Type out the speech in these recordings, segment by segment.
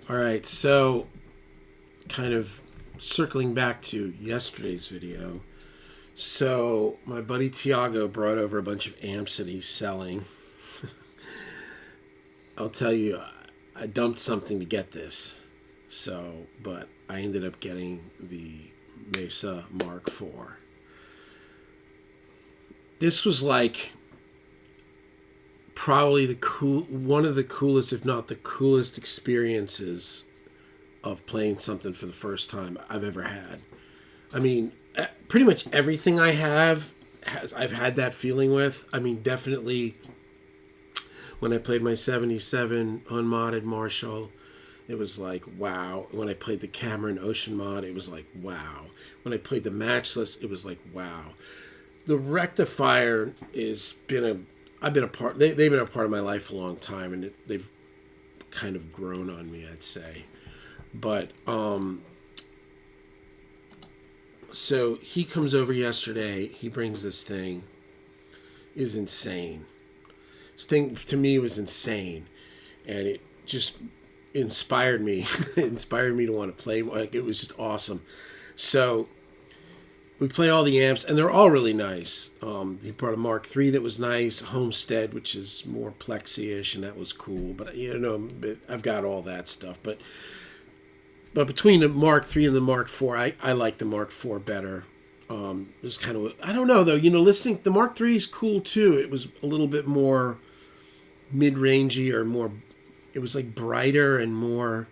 All right, so kind of circling back to yesterday's video. So my buddy Tiago brought over a bunch of amps that he's selling. I'll tell you, I dumped something to get this. But I ended up getting the Mesa Mark IV. This was like probably one of the coolest, if not the coolest experiences of playing something for the first time I've ever had. I mean, pretty much everything I have I've had that feeling with. I mean, definitely when I played my 77 unmodded Marshall, it was like, wow. When I played the Cameron Ocean mod, it was like, wow. When I played the Matchless, it was like, wow. The Rectifier I've been a part, they've been a part of my life a long time, and they've kind of grown on me, I'd say. But, so he comes over yesterday, he brings this thing. It was insane. This thing, to me, was insane. And it just inspired me. It inspired me to want to play. Like, it was just awesome. So we play all the amps, and they're all really nice. He brought a Mark III that was nice, Homestead, which is more plexi-ish, and that was cool. But I've got all that stuff. But between the Mark III and the Mark IV, I like the Mark IV better. It was kind of, I don't know though. Listening, the Mark III is cool too. It was a little bit more mid-rangey or more. It was like brighter and more.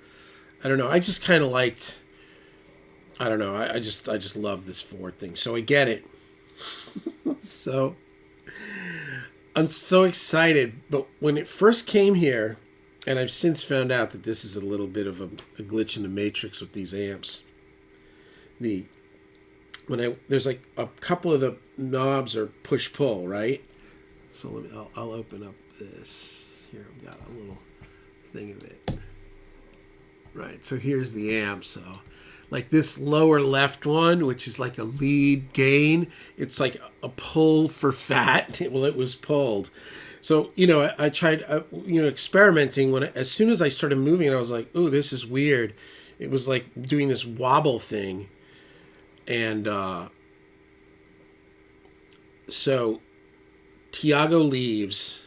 I don't know. I just kind of liked. I don't know. I just love this Ford thing. So I get it. So I'm so excited. But when it first came here, and I've since found out that this is a little bit of a glitch in the matrix with these amps. There's like a couple of the knobs are push-pull, right? So I'll open up this. Here I've got a little thing of it. Right, so here's the amp. So like this lower left one, which is like a lead gain, it's like a pull for fat. Well, it was pulled. So, I tried, experimenting as soon as I started moving, I was like, ooh, this is weird. It was like doing this wobble thing. And so Tiago leaves.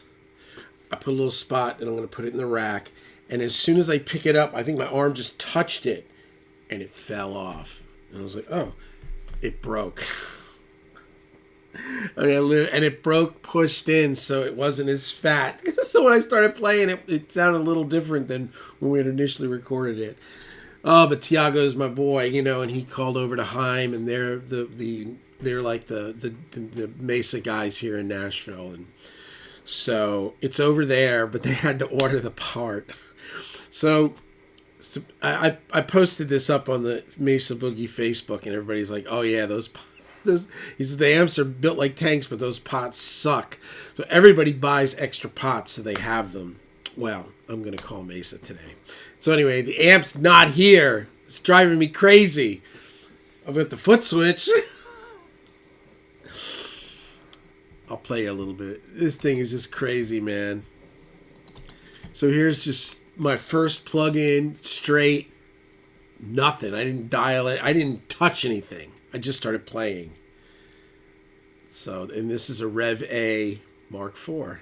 I put a little spot and I'm going to put it in the rack. And as soon as I pick it up, I think my arm just touched it and it fell off. And I was like, oh, it broke. And it broke pushed in, so it wasn't as fat. So when I started playing it sounded a little different than when we had initially recorded it. Oh, but Tiago's my boy, and he called over to Heim, and they're like the Mesa guys here in Nashville, and so it's over there. But they had to order the part. So I posted this up on the Mesa Boogie Facebook, and everybody's like, "Oh yeah, those." He says the amps are built like tanks, but those pots suck. So everybody buys extra pots so they have them. Well, I'm going to call Mesa today. So anyway, the amp's not here. It's driving me crazy. I've got the foot switch. I'll play a little bit. This thing is just crazy, man. So here's just my first plug-in, straight, nothing. I didn't dial it. I didn't touch anything. I just started playing. So, and this is a Rev A Mark IV.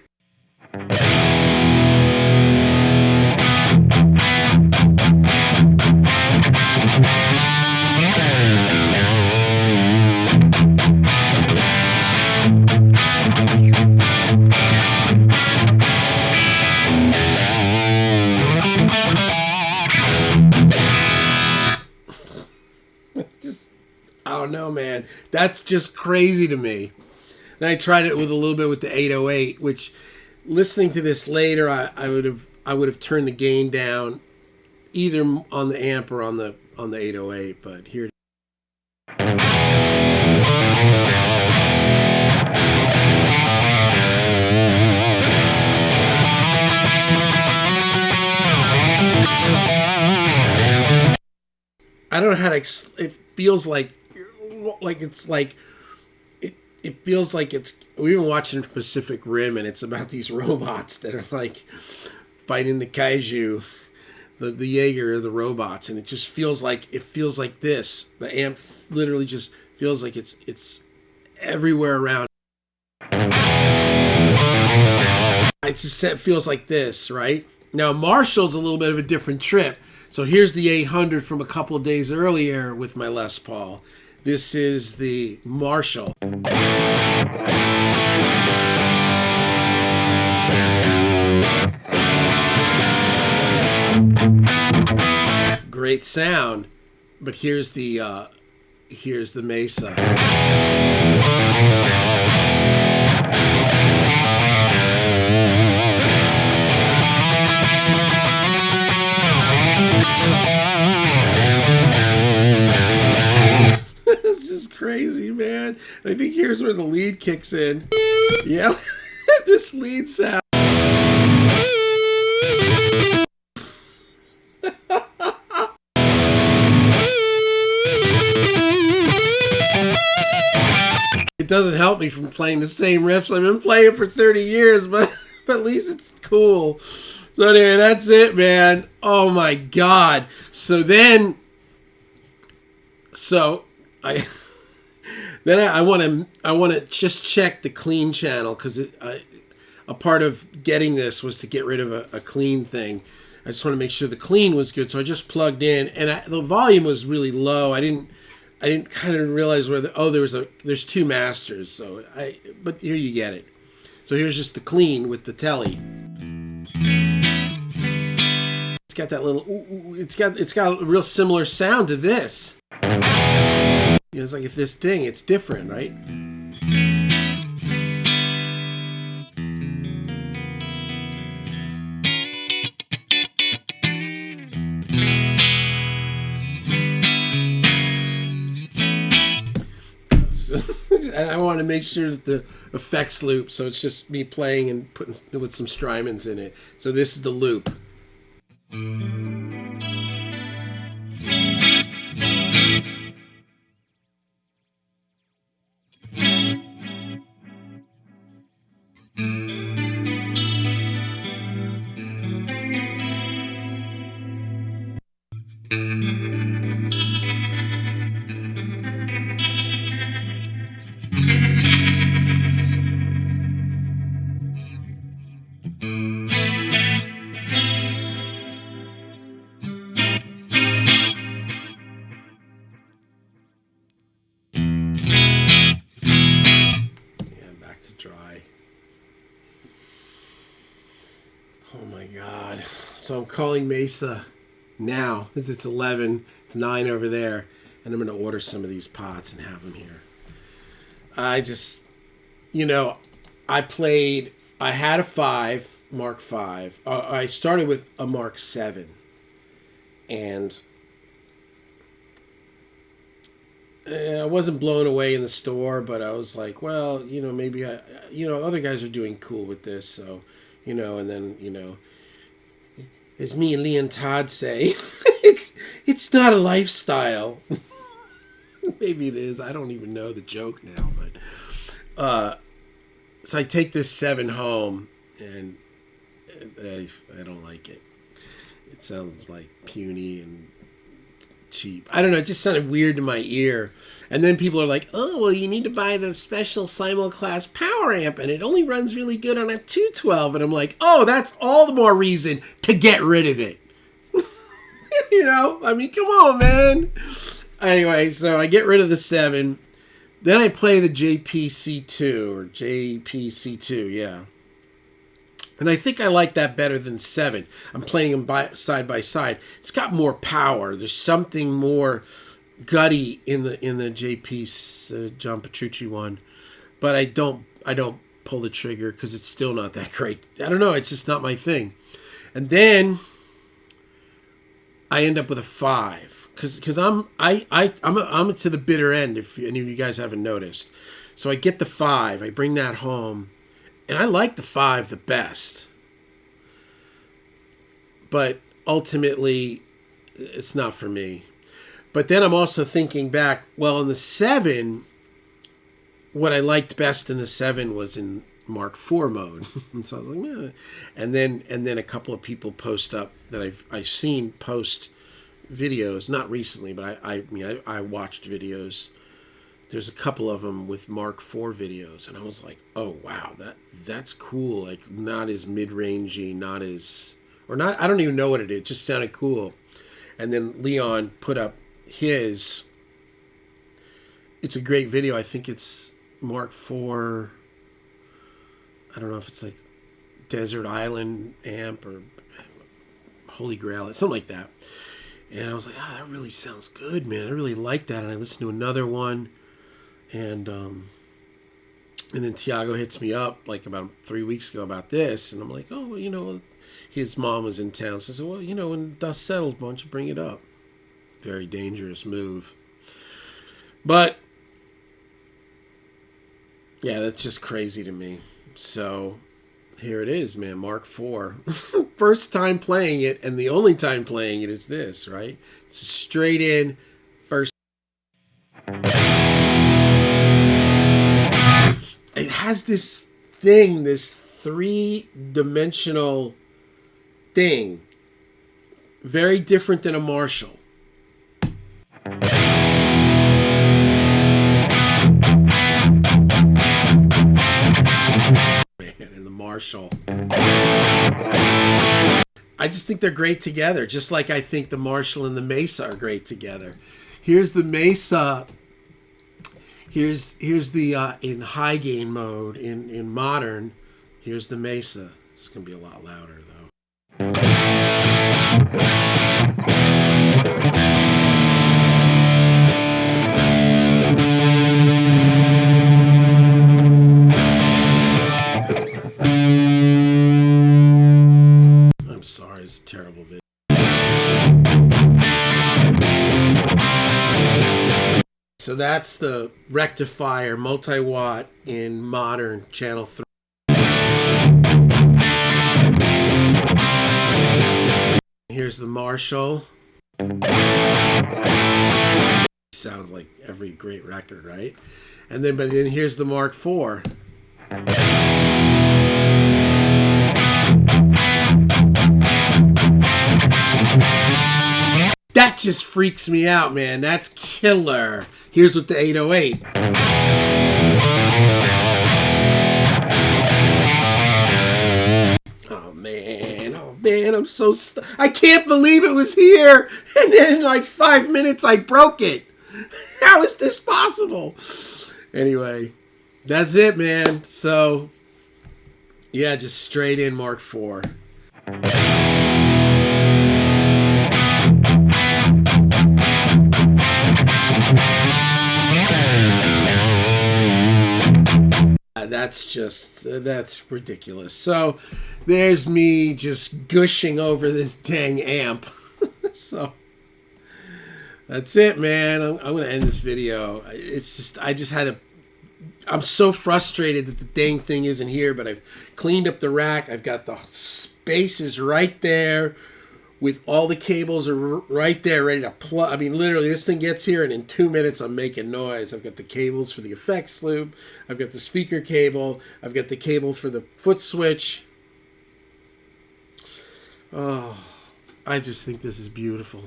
I don't know, man. That's just crazy to me. Then I tried it with a little bit with the 808, which, listening to this later, I would have turned the gain down, either on the amp or on the 808. But here. I don't know how to. It feels like it's like. It feels like we've been watching Pacific Rim, and it's about these robots that are like fighting the kaiju. the Jaeger, the robots, and it just feels like this. The amp literally just feels like it's everywhere around. It feels like this, right? Now Marshall's a little bit of a different trip. So here's the 800 from a couple of days earlier with my Les Paul. This is the Marshall. Great sound, but here's the Mesa. This is crazy, man. I think here's where the lead kicks in. Yeah, this lead sound. It doesn't help me from playing the same riffs I've been playing for 30 years, but at least it's cool. So anyway, that's it, man. Oh my God. I want to just check the clean channel, because a part of getting this was to get rid of a clean thing. I just want to make sure the clean was good, so I just plugged in, and the volume was really low. I didn't kind of realize where there's two masters. But here you get it. So here's just the clean with the telly. It's got that little. It's got a real similar sound to this. It's like this thing. It's different, right? And I want to make sure that the effects loop, so it's just me playing and putting with some Strymons in it. So this is the loop. Dry. Oh my God. So I'm calling Mesa now, because it's 11. It's 9 over there. And I'm going to order some of these pots and have them here. I just, I had a 5, Mark 5. I started with a Mark 7. And I wasn't blown away in the store, but I was like, well, maybe other guys are doing cool with this. So, and then, as me and Lee and Todd say, it's not a lifestyle. Maybe it is. I don't even know the joke now, but, so I take this 7 home, and I don't like it. It sounds like puny and cheap. I don't know. It just sounded weird to my ear. And then people are like, oh, well, you need to buy the special Simulclass power amp, and it only runs really good on a 212. And I'm like, oh, that's all the more reason to get rid of it. Come on, man. Anyway, so I get rid of the 7. Then I play the JPC2 or JPC2, yeah. And I think I like that better than 7. I'm playing them side by side. It's got more power. There's something more gutty in the JP John Petrucci one, but I don't pull the trigger because it's still not that great. I don't know. It's just not my thing. And then I end up with a 5 because I'm to the bitter end. If any of you guys haven't noticed, so I get the 5. I bring that home. And I like the 5 the best. But ultimately, it's not for me. But then I'm also thinking back, well, in the 7, what I liked best in the 7 was in Mark IV mode. And so I was like, man. And then a couple of people post up that I've seen post videos, not recently, but I watched videos. There's a couple of them with Mark IV videos, and I was like, oh wow, that's cool. Like, not as mid-rangey, not as, or not, I don't even know what it is. It just sounded cool. And then Leon put up his. It's a great video. I think it's Mark IV. I don't know if it's like Desert Island amp or Holy Grail, something like that. And I was like, that really sounds good, man. I really like that. And I listened to another one. And then Tiago hits me up like about 3 weeks ago about this. And I'm like, oh, well, you know, his mom was in town. So I said, well, you know, when dust settles, why don't you bring it up? Very dangerous move. But, yeah, that's just crazy to me. So here it is, man, Mark IV. First time playing it, and the only time playing it is this, right? It's straight in, first. It has this thing, this three-dimensional thing. Very different than a Marshall. And the Marshall. I just think they're great together, just like I think the Marshall and the Mesa are great together. Here's the Mesa. Here's the in high gain mode in modern. Here's the Mesa. It's gonna be a lot louder though. I'm sorry, it's a terrible video. So that's the rectifier multi-watt in modern channel 3. Here's the Marshall. Sounds like every great record, right? And then, but then here's the Mark IV. That just freaks me out, man. That's killer. Here's with the 808. Oh man, I'm so I can't believe it was here. And then in like 5 minutes I broke it. How is this possible? Anyway, that's it, man. So, yeah, just straight in Mark IV. That's ridiculous. So there's me just gushing over this dang amp. So that's it, man. I'm going to end this video. It's just, I'm so frustrated that the dang thing isn't here, but I've cleaned up the rack. I've got the spaces right there with all the cables are right there ready to plug. I mean, literally, this thing gets here and in 2 minutes I'm making noise. I've got the cables for the effects loop. I've got the speaker cable. I've got the cable for the foot switch. Oh, I just think this is beautiful.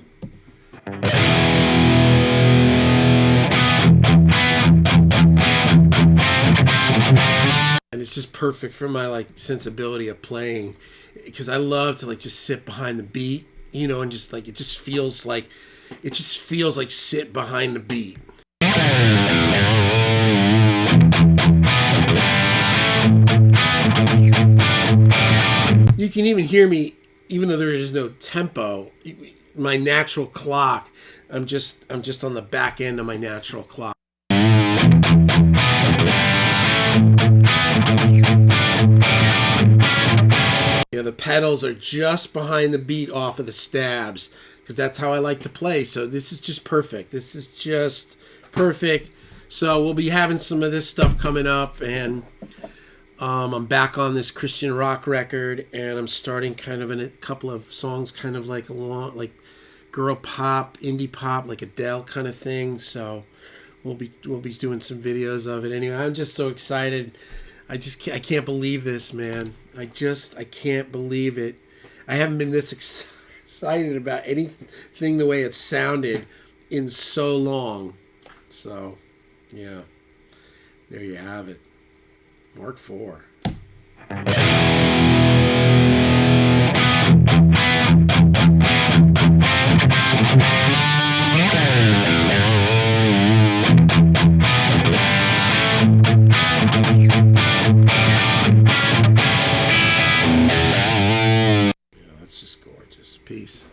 And it's just perfect for my like sensibility of playing, because I love to like just sit behind the beat, you know, and just like it just feels like sit behind the beat. You can even hear me, even though there is no tempo. My natural clock. I'm just on the back end of my natural clock. Yeah, the pedals are just behind the beat off of the stabs, because that's how I like to play. So this is just perfect. This is just perfect. So we'll be having some of this stuff coming up, and I'm back on this Christian rock record, and I'm starting kind of in a couple of songs, kind of like like girl pop, indie pop, like Adele kind of thing. So we'll be doing some videos of it. Anyway, I'm just so excited. I can't believe this, man. I can't believe it. I haven't been this excited about anything the way it sounded in so long. So, yeah, there you have it. Mark IV. Yeah, that's just gorgeous. Peace.